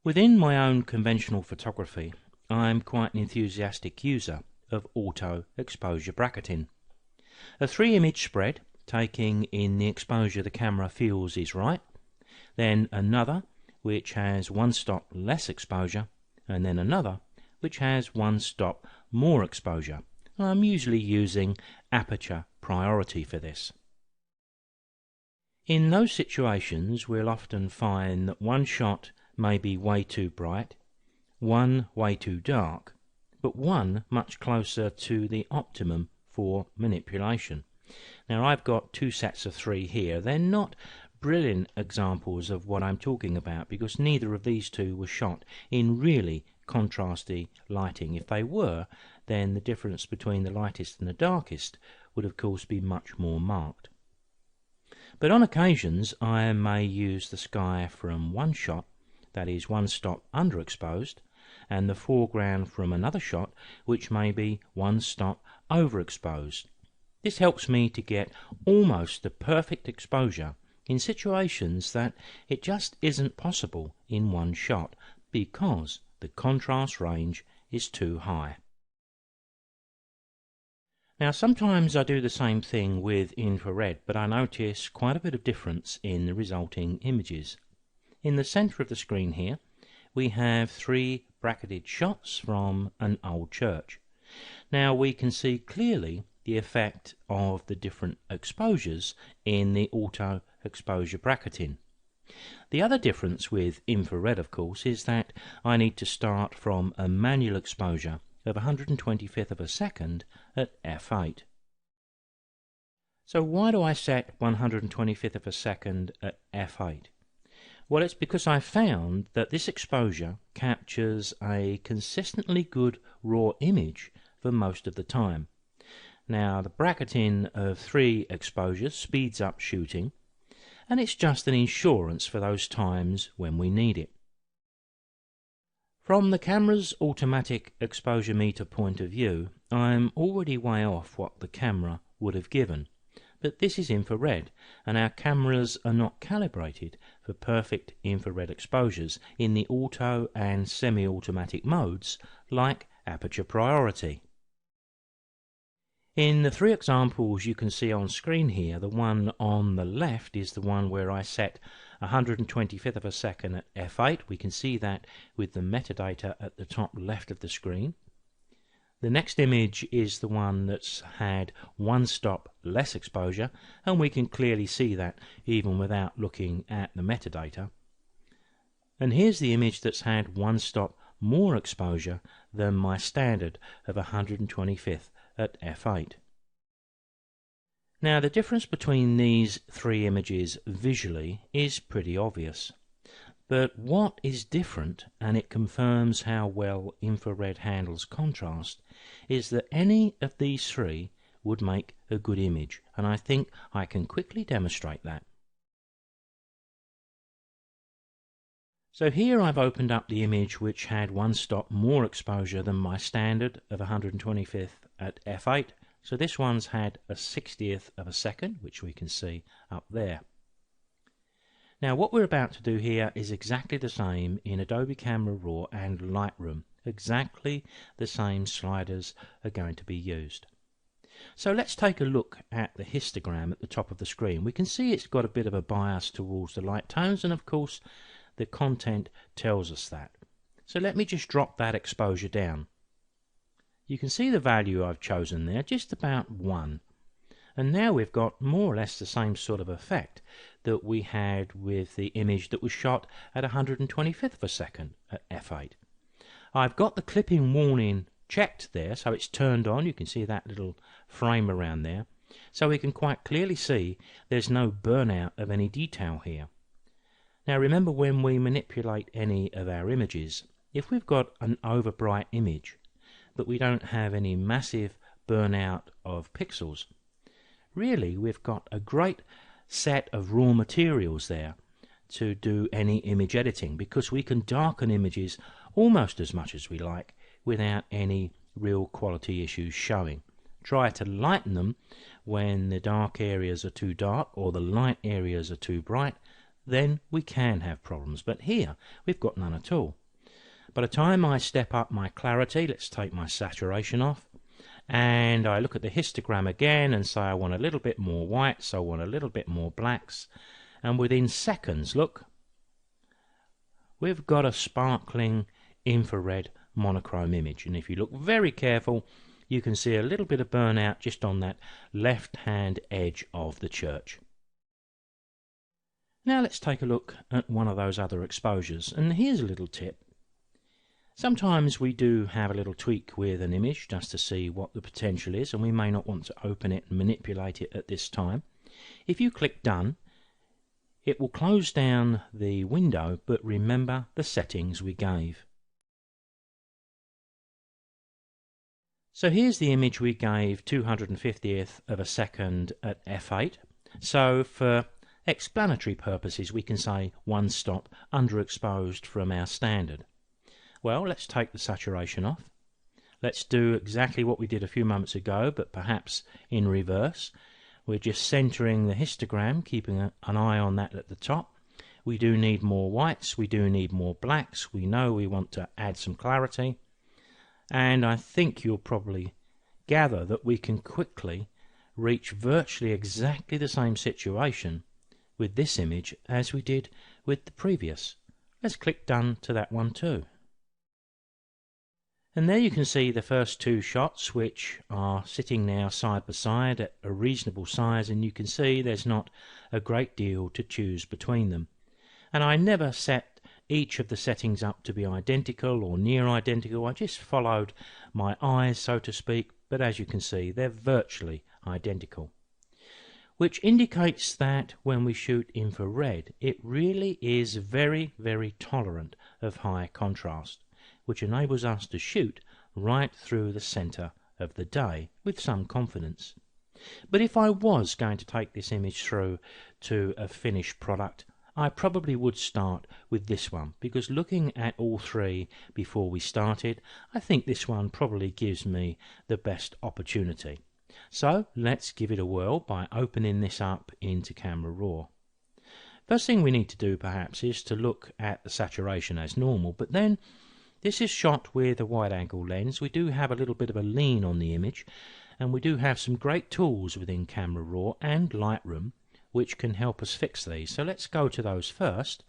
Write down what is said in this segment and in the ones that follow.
Within my own conventional photography, I'm quite an enthusiastic user of auto exposure bracketing. A 3-image spread, taking in the exposure the camera feels is right, then another which has 1 stop less exposure, and then another which has 1 stop more exposure. I'm usually using aperture priority for this. In those situations, we'll often find that one shot may be way too bright, one way too dark, but one much closer to the optimum for manipulation. Now I've got 2 sets of 3 here. They're not brilliant examples of what I'm talking about because neither of these 2 were shot in really contrasty lighting. If they were, then the difference between the lightest and the darkest would of course be much more marked. But on occasions I may use the sky from one shot, that is 1 stop underexposed, and the foreground from another shot which may be 1 stop overexposed. This helps me to get almost the perfect exposure in situations that it just isn't possible in one shot because the contrast range is too high. Now sometimes I do the same thing with infrared, but I notice quite a bit of difference in the resulting images. In the center of the screen here we have 3 bracketed shots from an old church. Now we can see clearly the effect of the different exposures in the auto exposure bracketing. The other difference with infrared, of course, is that I need to start from a manual exposure of 125th of a second at f8. So why do I set 125th of a second at f8? Well, it's because I found that this exposure captures a consistently good raw image for most of the time. Now, the bracketing of 3 exposures speeds up shooting, and it's just an insurance for those times when we need it. From the camera's automatic exposure meter point of view, I'm already way off what the camera would have given. But this is infrared, and our cameras are not calibrated for perfect infrared exposures in the auto and semi-automatic modes like aperture priority. In the 3 examples you can see on screen here, the one on the left is the one where I set 125th of a second at f8. We can see that with the metadata at the top left of the screen. The next image is the one that's had 1 stop less exposure, and we can clearly see that even without looking at the metadata. And here's the image that's had 1 stop more exposure than my standard of 125th at f8. Now the difference between these 3 images visually is pretty obvious. But what is different, and it confirms how well infrared handles contrast, is that any of these 3 would make a good image, and I think I can quickly demonstrate that. So here I've opened up the image which had 1 stop more exposure than my standard of 125th at f8. So this one's had a 60th of a second, which we can see up there. Now what we're about to do here is exactly the same in Adobe Camera Raw and Lightroom. Exactly the same sliders are going to be used. So let's take a look at the histogram at the top of the screen. We can see it's got a bit of a bias towards the light tones, and of course the content tells us that. So let me just drop that exposure down. You can see the value I've chosen there, just about 1. And now we've got more or less the same sort of effect that we had with the image that was shot at 125th of a second at f8. I've got the clipping warning checked there, so it's turned on. You can see that little frame around there. So we can quite clearly see there's no burnout of any detail here. Now remember, when we manipulate any of our images, if we've got an overbright image but we don't have any massive burnout of pixels, really we've got a great set of raw materials there to do any image editing, because we can darken images almost as much as we like without any real quality issues showing. Try to lighten them when the dark areas are too dark or the light areas are too bright, then we can have problems. But here, we've got none at all. By the time I step up my clarity, let's take my saturation off, and I look at the histogram again and say I want a little bit more white, so I want a little bit more blacks, and within seconds, look, we've got a sparkling infrared monochrome image. And if you look very careful, you can see a little bit of burnout just on that left hand edge of the church. Now let's take a look at one of those other exposures, and here's a little tip. Sometimes we do have a little tweak with an image just to see what the potential is, and we may not want to open it and manipulate it at this time. If you click Done, it will close down the window, but remember the settings we gave. So here's the image we gave 250th of a second at f8. So for explanatory purposes we can say one stop underexposed from our standard. Well, let's take the saturation off. Let's do exactly what we did a few moments ago, but perhaps in reverse. We're just centering the histogram, keeping an eye on that at the top. We do need more whites, we do need more blacks. We know we want to add some clarity. And I think you'll probably gather that we can quickly reach virtually exactly the same situation with this image as we did with the previous. Let's click Done to that one too. And there you can see the first two shots, which are sitting now side by side at a reasonable size, and you can see there's not a great deal to choose between them. And I never set each of the settings up to be identical or near identical. I just followed my eyes, so to speak, but as you can see they're virtually identical, which indicates that when we shoot infrared it really is very, very tolerant of high contrast, which enables us to shoot right through the center of the day with some confidence. But if I was going to take this image through to a finished product, I probably would start with this one, because looking at all three before we started, I think this one probably gives me the best opportunity. So let's give it a whirl by opening this up into Camera Raw. First thing we need to do perhaps is to look at the saturation as normal, but then this is shot with a wide angle lens. We do have a little bit of a lean on the image, and we do have some great tools within Camera Raw and Lightroom which can help us fix these. So let's go to those first.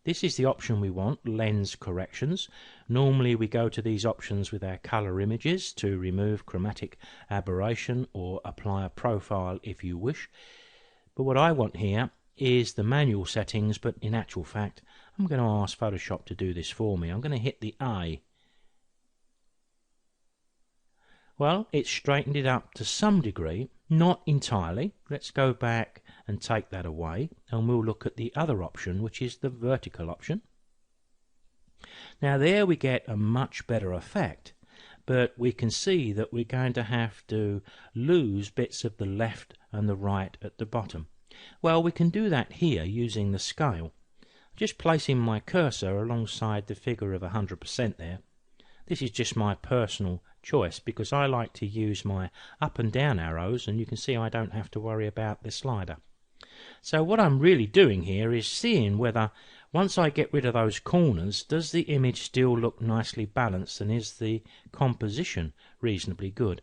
This is the option we want, lens corrections. Normally we go to these options with our color images to remove chromatic aberration or apply a profile if you wish. But what I want here is the manual settings, but in actual fact I'm going to ask Photoshop to do this for me. I'm going to hit the A. Well, it straightened it up to some degree, not entirely. Let's go back and take that away, and we'll look at the other option, which is the vertical option. Now there we get a much better effect, but we can see that we're going to have to lose bits of the left and the right at the bottom. Well, we can do that here using the scale. Just placing my cursor alongside the figure of 100% there. This is just my personal choice because I like to use my up and down arrows, and you can see I don't have to worry about the slider. So what I'm really doing here is seeing whether once I get rid of those corners, does the image still look nicely balanced and is the composition reasonably good?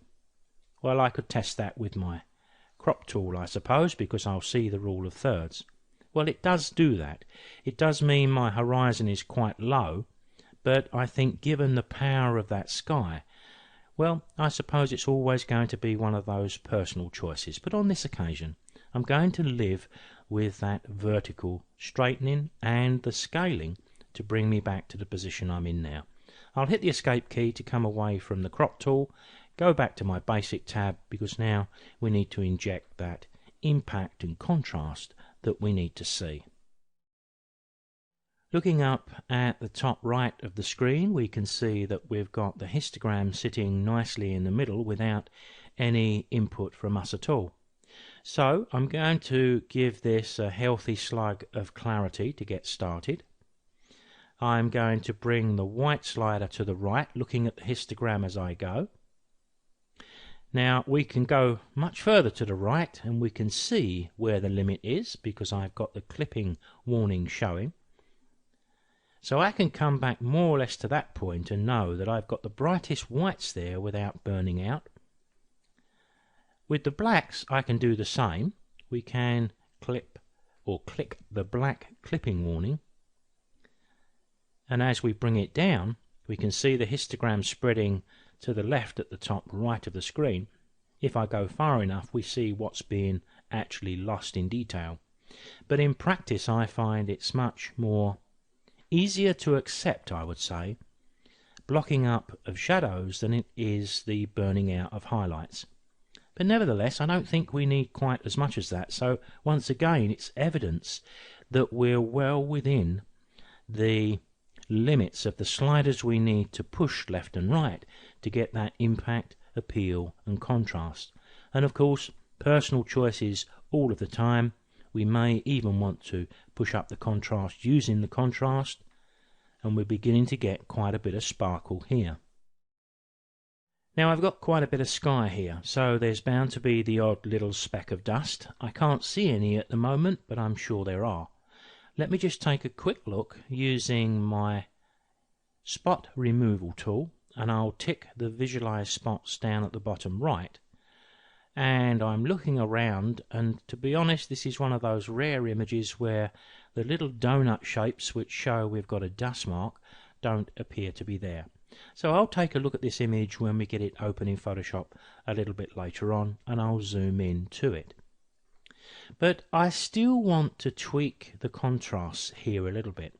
Well, I could test that with my crop tool, I suppose, because I'll see the rule of thirds. Well, it does do that. It does mean my horizon is quite low, but I think given the power of that sky, well, I suppose it's always going to be one of those personal choices. But on this occasion, I'm going to live with that vertical straightening and the scaling to bring me back to the position I'm in now. I'll hit the escape key to come away from the crop tool, go back to my basic tab, because now we need to inject that impact and contrast that we need to see. Looking up at the top right of the screen, we can see that we've got the histogram sitting nicely in the middle without any input from us at all. So I'm going to give this a healthy slug of clarity to get started. I'm going to bring the white slider to the right, looking at the histogram as I go. Now we can go much further to the right and we can see where the limit is because I've got the clipping warning showing. So I can come back more or less to that point and know that I've got the brightest whites there without burning out. With the blacks I can do the same. We can clip or click the black clipping warning, and as we bring it down we can see the histogram spreading to the left at the top right of the screen. If I go far enough we see what's being actually lost in detail, but in practice I find it's much more easier to accept, I would say, blocking up of shadows than it is the burning out of highlights. But nevertheless, I don't think we need quite as much as that. So once again, it's evidence that we're well within the limits of the sliders we need to push left and right to get that impact, appeal and contrast. And of course, personal choices all of the time. We may even want to push up the contrast using the contrast, and we're beginning to get quite a bit of sparkle here. Now I've got quite a bit of sky here, so there's bound to be the odd little speck of dust. I can't see any at the moment, but I'm sure there are. Let me just take a quick look using my spot removal tool, and I'll tick the visualize spots down at the bottom right. And I'm looking around, and to be honest, this is one of those rare images where the little donut shapes which show we've got a dust mark don't appear to be there. So I'll take a look at this image when we get it open in Photoshop a little bit later on, and I'll zoom in to it. But I still want to tweak the contrasts here a little bit.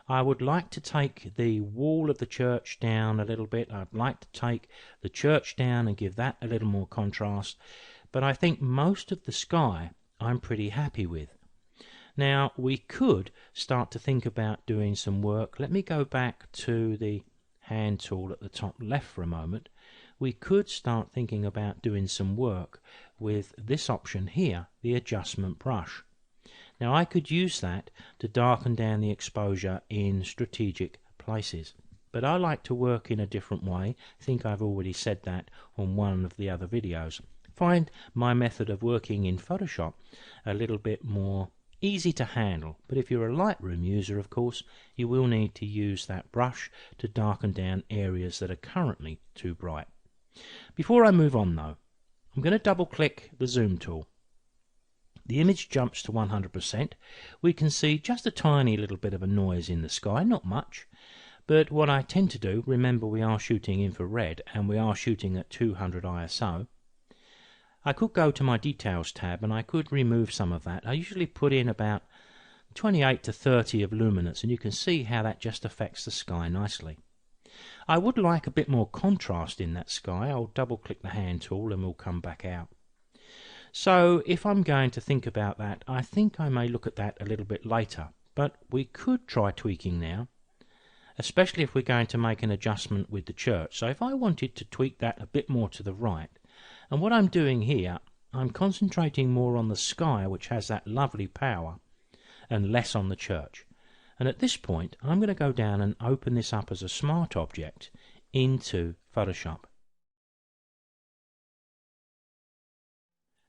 I would like to take the wall of the church down a little bit. I'd like to take the church down and give that a little more contrast. But I think most of the sky I'm pretty happy with. Now we could start to think about doing some work. Let me go back to the hand tool at the top left for a moment. We could start thinking about doing some work with this option here, the adjustment brush. Now I could use that to darken down the exposure in strategic places, but I like to work in a different way. I think I've already said that on one of the other videos. Find my method of working in Photoshop a little bit more easy to handle, but if you're a Lightroom user, of course, you will need to use that brush to darken down areas that are currently too bright. Before I move on though, I'm going to double click the zoom tool. The image jumps to 100%. We can see just a tiny little bit of a noise in the sky, not much, but what I tend to do, remember we are shooting infrared and we are shooting at 200 ISO, I could go to my details tab and I could remove some of that. I usually put in about 28 to 30 of luminance, and you can see how that just affects the sky nicely. I would like a bit more contrast in that sky. I'll double click the hand tool and we'll come back out. So if I'm going to think about that, I think I may look at that a little bit later, but we could try tweaking now, especially if we're going to make an adjustment with the church. So if I wanted to tweak that a bit more to the right, and what I'm doing here, I'm concentrating more on the sky, which has that lovely power, and less on the church. And at this point I'm going to go down and open this up as a smart object into Photoshop.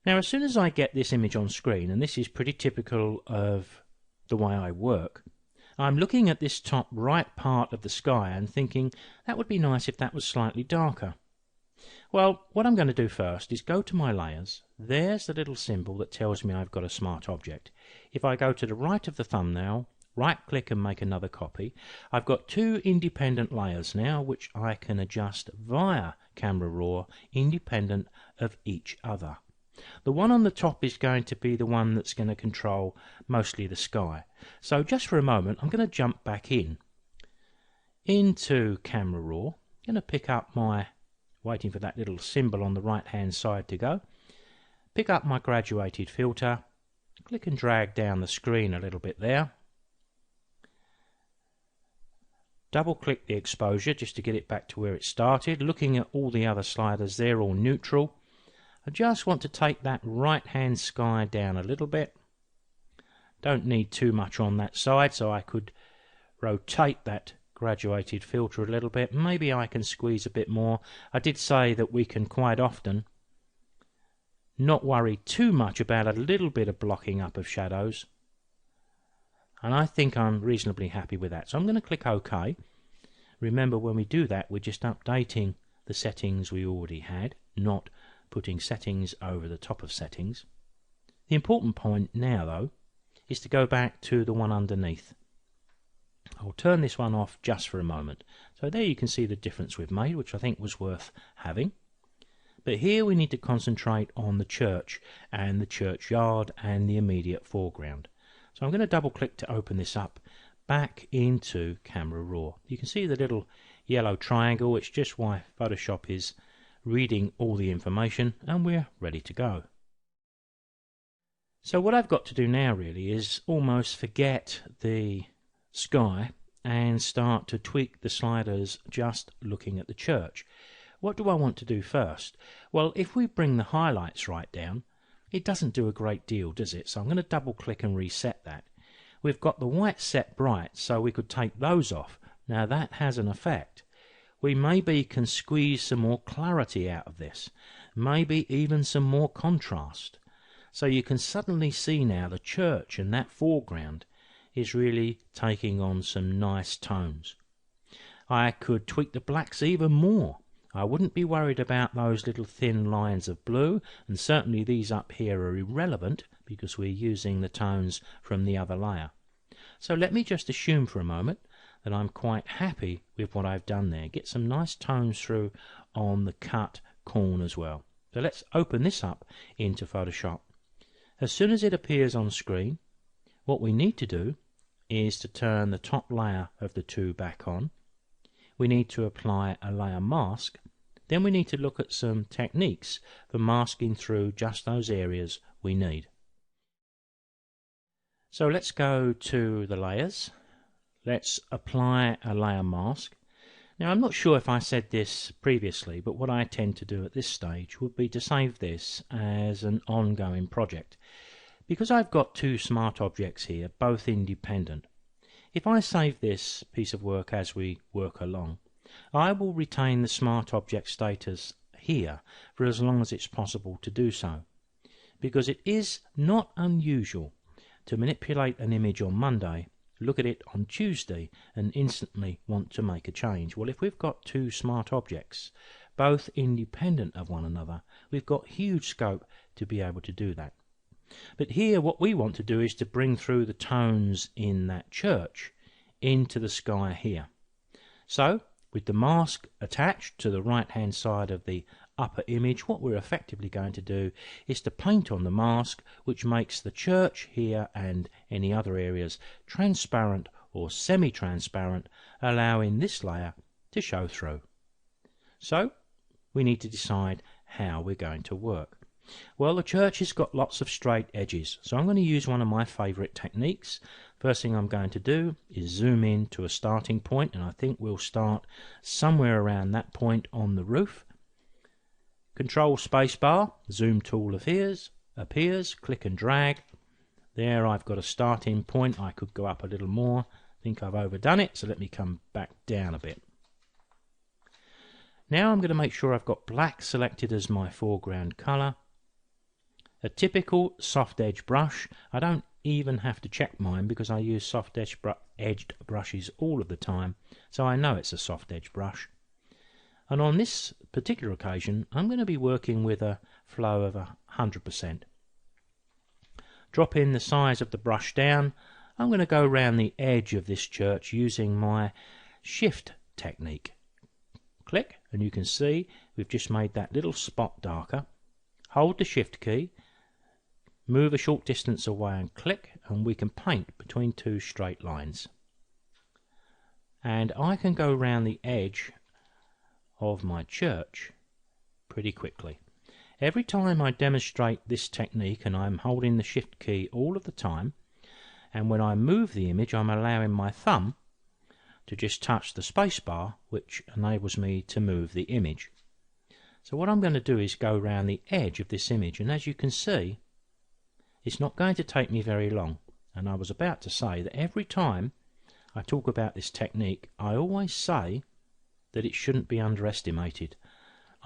Now as soon as I get this image on screen, and this is pretty typical of the way I work, I'm looking at this top right part of the sky and thinking that would be nice if that was slightly darker. Well, what I'm going to do first is go to my layers. There's the little symbol that tells me I've got a smart object. If I go to the right of the thumbnail, right click and make another copy, I've got two independent layers now which I can adjust via Camera Raw, independent of each other. The one on the top is going to be the one that's going to control mostly the sky. So just for a moment I'm going to jump back into Camera Raw. I'm going to pick up my, waiting for that little symbol on the right hand side to go, pick up my graduated filter, click and drag down the screen a little bit there, double click the exposure just to get it back to where it started. Looking at all the other sliders, they're all neutral. I just want to take that right hand sky down a little bit. Don't need too much on that side, so I could rotate that graduated filter a little bit. Maybe I can squeeze a bit more. I did say that we can quite often not worry too much about a little bit of blocking up of shadows. And I think I'm reasonably happy with that. So I'm going to click OK. Remember, when we do that, we're just updating the settings we already had, not putting settings over the top of settings. The important point now, though, is to go back to the one underneath. I'll turn this one off just for a moment. So there you can see the difference we've made, which I think was worth having. But here we need to concentrate on the church and the churchyard and the immediate foreground. So I'm going to double click to open this up back into Camera Raw. You can see the little yellow triangle. It's just why Photoshop is reading all the information, and we're ready to go. So what I've got to do now really is almost forget the sky and start to tweak the sliders just looking at the church. What do I want to do first? Well, if we bring the highlights right down, it doesn't do a great deal, does it? So I'm going to double click and reset that. We've got the white set bright, so we could take those off. Now that has an effect. We maybe can squeeze some more clarity out of this, maybe even some more contrast. So you can suddenly see now the church and that foreground is really taking on some nice tones. I could tweak the blacks even more. I wouldn't be worried about those little thin lines of blue, and certainly these up here are irrelevant because we're using the tones from the other layer. So let me just assume for a moment that I'm quite happy with what I've done there. Get some nice tones through on the cut corner as well. So let's open this up into Photoshop. As soon as it appears on screen, what we need to do is to turn the top layer of the two back on. We need to apply a layer mask. Then we need to look at some techniques for masking through just those areas we need. So let's go to the layers. Let's apply a layer mask. Now I'm not sure if I said this previously, but what I tend to do at this stage would be to save this as an ongoing project. Because I've got two smart objects here, both independent, if I save this piece of work as we work along, I will retain the smart object status here for as long as it's possible to do so. Because it is not unusual to manipulate an image on Monday, look at it on Tuesday and instantly want to make a change. Well, if we've got two smart objects, both independent of one another, we've got huge scope to be able to do that. But here what we want to do is to bring through the tones in that church into the sky here. So with the mask attached to the right hand side of the upper image, what we're effectively going to do is to paint on the mask, which makes the church here and any other areas transparent or semi-transparent, allowing this layer to show through. So we need to decide how we're going to work. Well, the church has got lots of straight edges, so I'm going to use one of my favourite techniques. First thing I'm going to do is zoom in to a starting point, and I think we'll start somewhere around that point on the roof. Control spacebar, zoom tool appears, click and drag. There I've got a starting point. I could go up a little more. I think I've overdone it, so let me come back down a bit. Now I'm going to make sure I've got black selected as my foreground colour. A typical soft edge brush. I don't even have to check mine because I use soft edged brushes all of the time, so I know it's a soft edge brush. And on this particular occasion I'm going to be working with a flow of 100%. Drop in the size of the brush down. I'm going to go around the edge of this church using my shift technique. Click and you can see we've just made that little spot darker. Hold the shift key, move a short distance away and click, and we can paint between two straight lines. And I can go around the edge of my church pretty quickly. Every time I demonstrate this technique, and I'm holding the shift key all of the time, and when I move the image I'm allowing my thumb to just touch the spacebar, which enables me to move the image. So what I'm going to do is go around the edge of this image, and as you can see it's not going to take me very long. And I was about to say that every time I talk about this technique I always say that it shouldn't be underestimated.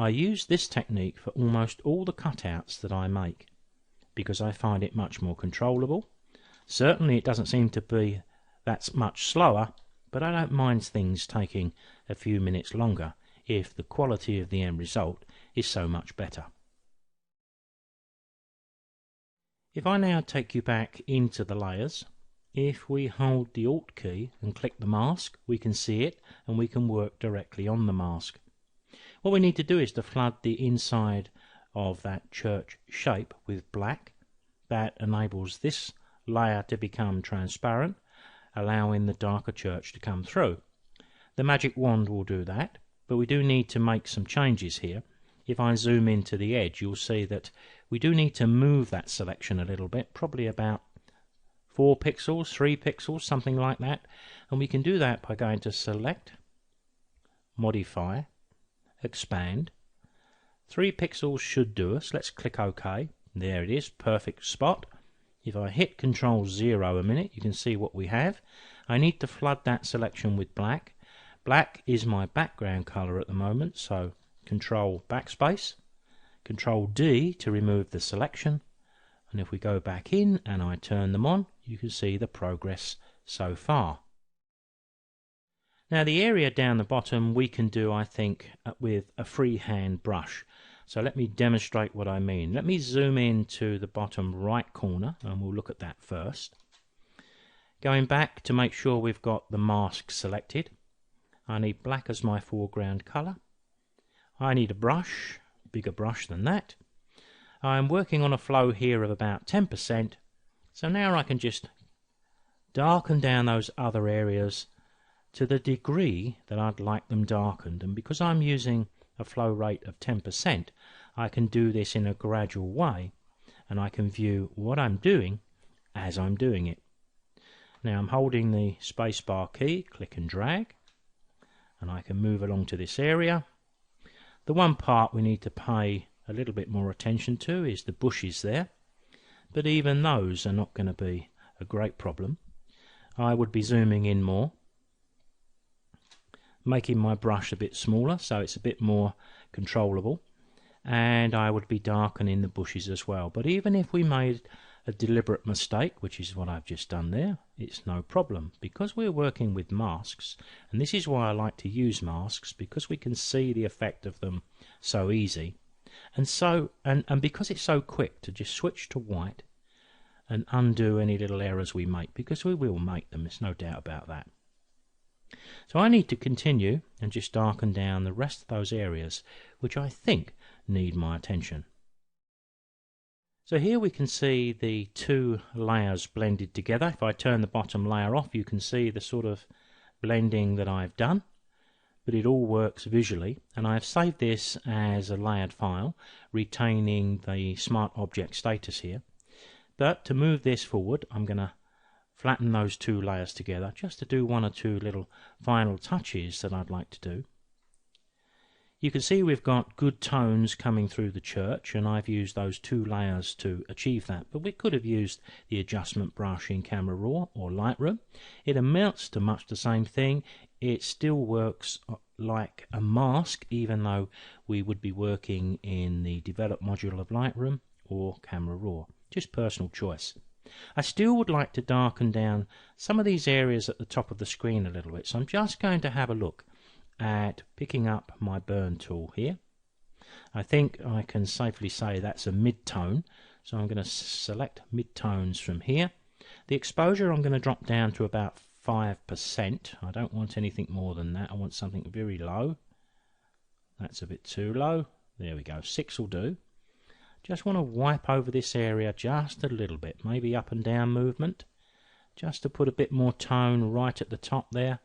I use this technique for almost all the cutouts that I make because I find it much more controllable. Certainly it doesn't seem to be that much slower, but I don't mind things taking a few minutes longer if the quality of the end result is so much better. If I now take you back into the layers, if we hold the Alt key and click the mask, we can see it and we can work directly on the mask. What we need to do is to flood the inside of that church shape with black. That enables this layer to become transparent, allowing the darker church to come through. The magic wand will do that, but we do need to make some changes here. If I zoom into the edge, you'll see that we do need to move that selection a little bit, probably about 4 pixels, 3 pixels, something like that. And we can do that by going to Select, Modify, Expand. 3 pixels should do us. Let's click OK. There it is, perfect spot. If I hit Control 0 a minute, you can see what we have. I need to flood that selection with black. Black is my background color at the moment, so Control Backspace, Control D to remove the selection, and if we go back in and I turn them on, you can see the progress so far. Now the area down the bottom we can do, I think, with a freehand brush. So let me demonstrate what I mean. Let me zoom in to the bottom right corner and we'll look at that first. Going back to make sure we've got the mask selected, I need black as my foreground color. I need a brush, bigger brush than that. I'm working on a flow here of about 10%, so now I can just darken down those other areas to the degree that I'd like them darkened, and because I'm using a flow rate of 10%, I can do this in a gradual way, and I can view what I'm doing as I'm doing it. Now I'm holding the spacebar key, click and drag, and I can move along to this area. The one part we need to pay a little bit more attention to is the bushes there, but even those are not going to be a great problem. I would be zooming in more, making my brush a bit smaller so it's a bit more controllable, and I would be darkening the bushes as well. But even if we made a deliberate mistake, which is what I've just done there, it's no problem because we're working with masks, and this is why I like to use masks, because we can see the effect of them so easy, and because it's so quick to just switch to white and undo any little errors we make, because we will make them, there's no doubt about that. So I need to continue and just darken down the rest of those areas which I think need my attention. So here we can see the two layers blended together. If I turn the bottom layer off, you can see the sort of blending that I've done, but it all works visually, and I've saved this as a layered file retaining the smart object status here. But to move this forward, I'm going to flatten those two layers together just to do one or two little final touches that I'd like to do. You can see we've got good tones coming through the church, and I've used those two layers to achieve that, but we could have used the adjustment brush in Camera Raw or Lightroom. It amounts to much the same thing. It still works like a mask, even though we would be working in the develop module of Lightroom or Camera Raw. Just personal choice. I still would like to darken down some of these areas at the top of the screen a little bit, so I'm just going to have a look at picking up my burn tool here. I think I can safely say that's a mid-tone, so I'm going to select mid-tones from here. The exposure I'm going to drop down to about 5%. I don't want anything more than that. I want something very low. That's a bit too low. There we go, 6 will do. Just want to wipe over this area just a little bit, maybe up and down movement, just to put a bit more tone right at the top there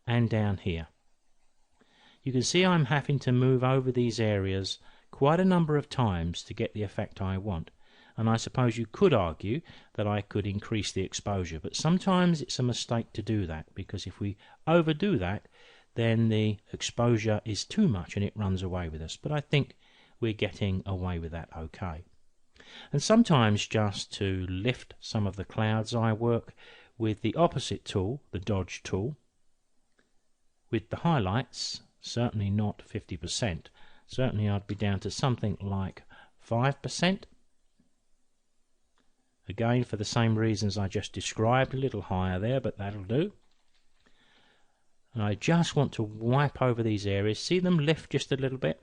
and down here. You can see I'm having to move over these areas quite a number of times to get the effect I want, and I suppose you could argue that I could increase the exposure, but sometimes it's a mistake to do that, because if we overdo that then the exposure is too much and it runs away with us, but I think we're getting away with that okay. And sometimes, just to lift some of the clouds, I work with the opposite tool, the dodge tool, with the highlights certainly not 50%, Certainly I'd be down to something like 5%. Again, for the same reasons I just described, a little higher there, but that'll do. And I just want to wipe over these areas. See them lift just a little bit?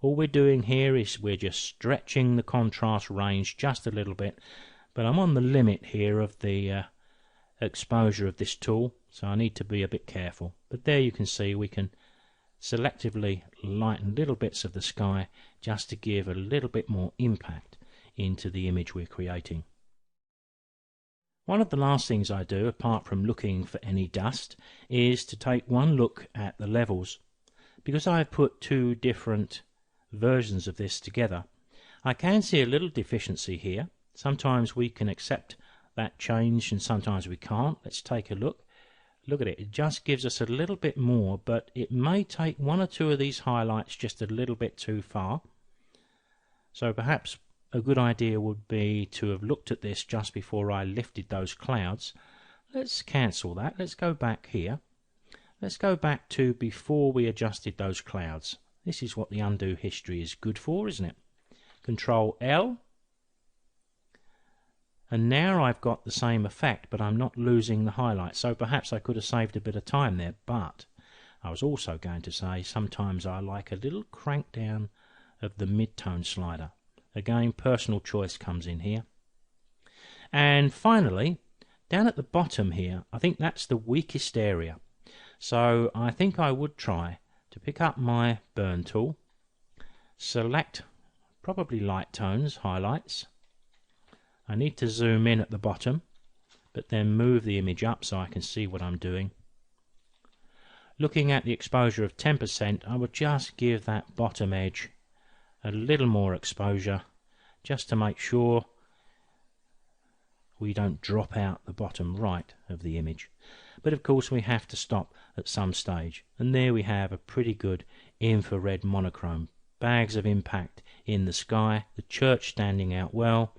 All we're doing here is we're just stretching the contrast range just a little bit, but I'm on the limit here of the exposure of this tool, so I need to be a bit careful. But there you can see we can selectively lighten little bits of the sky just to give a little bit more impact into the image we're creating. One of the last things I do, apart from looking for any dust, is to take one look at the levels. Because I've put two different versions of this together, I can see a little deficiency here. Sometimes we can accept that change and sometimes we can't. Let's take a look. Look at it. It just gives us a little bit more, but it may take one or two of these highlights just a little bit too far. So perhaps a good idea would be to have looked at this just before I lifted those clouds. Let's cancel that. Let's go back here. Let's go back to before we adjusted those clouds. This is what the undo history is good for, isn't it? Control L. And now I've got the same effect, but I'm not losing the highlight. So perhaps I could have saved a bit of time there. But I was also going to say sometimes I like a little crank down of the mid-tone slider. Again, personal choice comes in here. And finally, down at the bottom here, I think that's the weakest area. So I think I would try to pick up my burn tool, select probably light tones, highlights. I need to zoom in at the bottom, but then move the image up so I can see what I'm doing. Looking at the exposure of 10%, I would just give that bottom edge a little more exposure, just to make sure we don't drop out the bottom right of the image. But of course we have to stop at some stage, and there we have a pretty good infrared monochrome. Bags of impact in the sky, the church standing out well,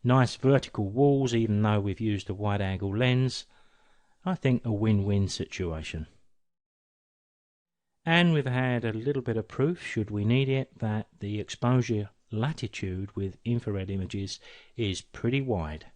nice vertical walls even though we've used a wide angle lens. I think a win-win situation. And we've had a little bit of proof, should we need it, that the exposure latitude with infrared images is pretty wide.